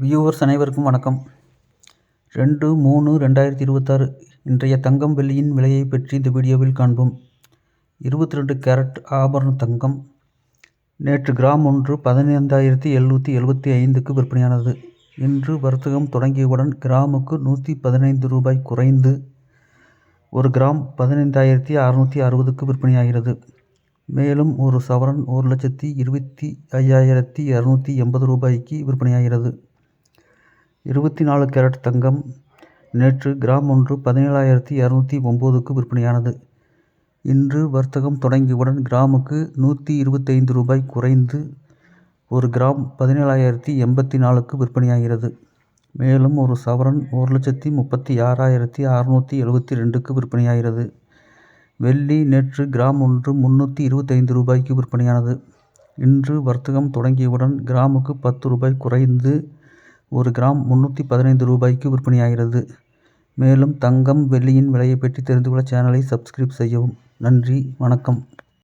Viewers அனைவருக்கும் வணக்கம். 2/3/2026 இன்றைய தங்கம் வெள்ளியின் விலையை பற்றி இந்த வீடியோவில் காண்போம். 22 கேரட் ஆபரண தங்கம் நேற்று கிராம் ஒன்று 15,775க்கு விற்பனையானது. இன்று வர்த்தகம் தொடங்கியவுடன் கிராமுக்கு 115 ரூபாய் குறைந்து 1 கிராம் 15,660க்கு விற்பனையாகிறது. மேலும் ஒரு சவரன் 1,25,280 ரூபாய்க்கு விற்பனையாகிறது. 24 கேரட் தங்கம் நேற்று கிராம் ஒன்று 17,209க்கு விற்பனையானது. இன்று வர்த்தகம் தொடங்கியவுடன் கிராமுக்கு 125 ரூபாய் குறைந்து 1 கிராம் 17,084க்கு விற்பனையாகிறது. மேலும் ஒரு சவரன் 1,36,672க்கு விற்பனையாகிறது. வெள்ளி நேற்று கிராம் ஒன்று 325 ரூபாய்க்கு விற்பனையானது. இன்று வர்த்தகம் தொடங்கியவுடன் கிராமுக்கு 10 ரூபாய் குறைந்து 1 கிராம் 315 ரூபாய்க்கு விற்பனையாகிறது. மேலும் தங்கம் வெள்ளியின் விலையை பற்றி தெரிந்து கொள்ள சேனலை சப்ஸ்கிரைப் செய்யவும். நன்றி, வணக்கம்.